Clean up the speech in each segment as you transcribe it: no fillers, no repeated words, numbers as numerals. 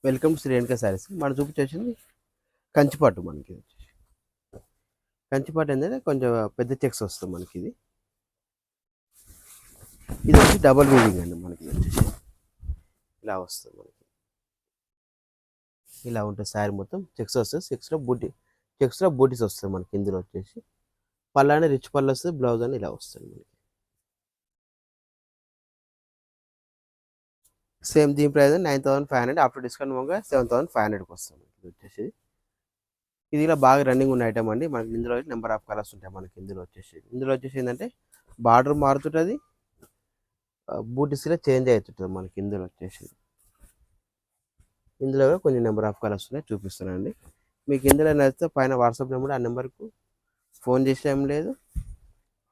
Welcome Shri Renuka saris. మనం చూపించేసింది కంచిపట్టు. మనకి ఇది వచ్చేసి కంచిపట్టు ఏంటంటే కొంచెం పెద్ద చెక్స్ వస్తుంది మనకి. ఇది వచ్చి డబల్ వీవింగ్ అండి. మనకి ఇది వచ్చేసి ఇలా వస్తుంది. మనకి ఇలా ఉంటుంది శారీ మొత్తం చెక్స్ వస్తుంది. చెక్స్లో బూటీస్ వస్తుంది మనకి. ఇందులో వచ్చేసి పళ్ళు అనేది రిచ్ పళ్ళు వస్తుంది. బ్లౌజ్ అని ఇలా వస్తుంది మనకి. సేమ్ దీని ప్రైస్ 9,500. ఆఫ్టర్ డిస్కౌంట్ పోగా 7,500కి వస్తుంది. ఇది వచ్చేసి ఇది ఇలా బాగా రన్నింగ్ ఉన్న ఐటమ్ అండి. మనకి ఇందులో నెంబర్ ఆఫ్ కలర్స్ ఉంటాయి మనకి. ఇందులో వచ్చేసి ఏంటంటే బార్డర్ మారుతుంటుంది, బూటీస్లో చేంజ్ అవుతుంటుంది మనకి. ఇందులో కూడా కొన్ని నెంబర్ ఆఫ్ కలర్స్ ఉన్నాయి, చూపిస్తున్నానండి. మీకు ఇందులో నచ్చితే పైన వాట్సాప్ నెంబర్, ఆ నెంబర్కు ఫోన్ చేసే ఏం లేదు,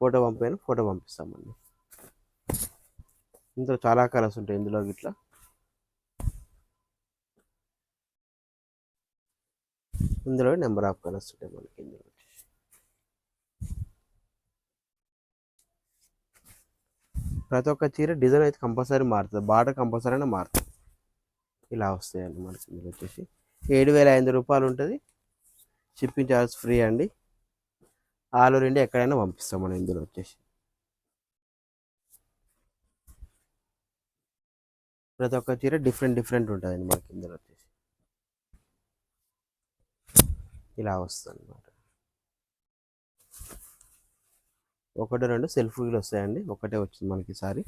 ఫోటో పంపిస్తామండి. ఇందులో చాలా కలర్స్ ఉంటాయి. ఇందులో ఇట్లా ఇందులో నెంబర్ ఆఫ్ కలర్స్ ఉంటాయి మనకి. ప్రతి ఒక్క చీర డిజైన్ అయితే కంపల్సరీ మారుతుంది, బార్డర్ కంపల్సరీ అయినా మారుతుంది. ఇలా వస్తాయండి మనకి. ఇందులో వచ్చేసి 7,500 ఉంటుంది. షిప్పింగ్ ఛార్జ్ ఫ్రీ అండి. ఆల్ ఓవర్ ఇండియా ఎక్కడైనా పంపిస్తాం మనం. ఇందులో వచ్చేసి ప్రతి ఒక్క చీర డిఫరెంట్ ఉంటుందండి మనకి. ఇందులో వచ్చేసి ఇలా వస్తుంది అనమాట. ఒకటి రెండు సెల్ఫ్ వీలు వస్తాయండి, ఒకటే వచ్చింది మనకి ఈసారి.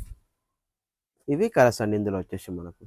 ఇవి కలర్స్ అండి ఇందులో వచ్చేసి మనకు.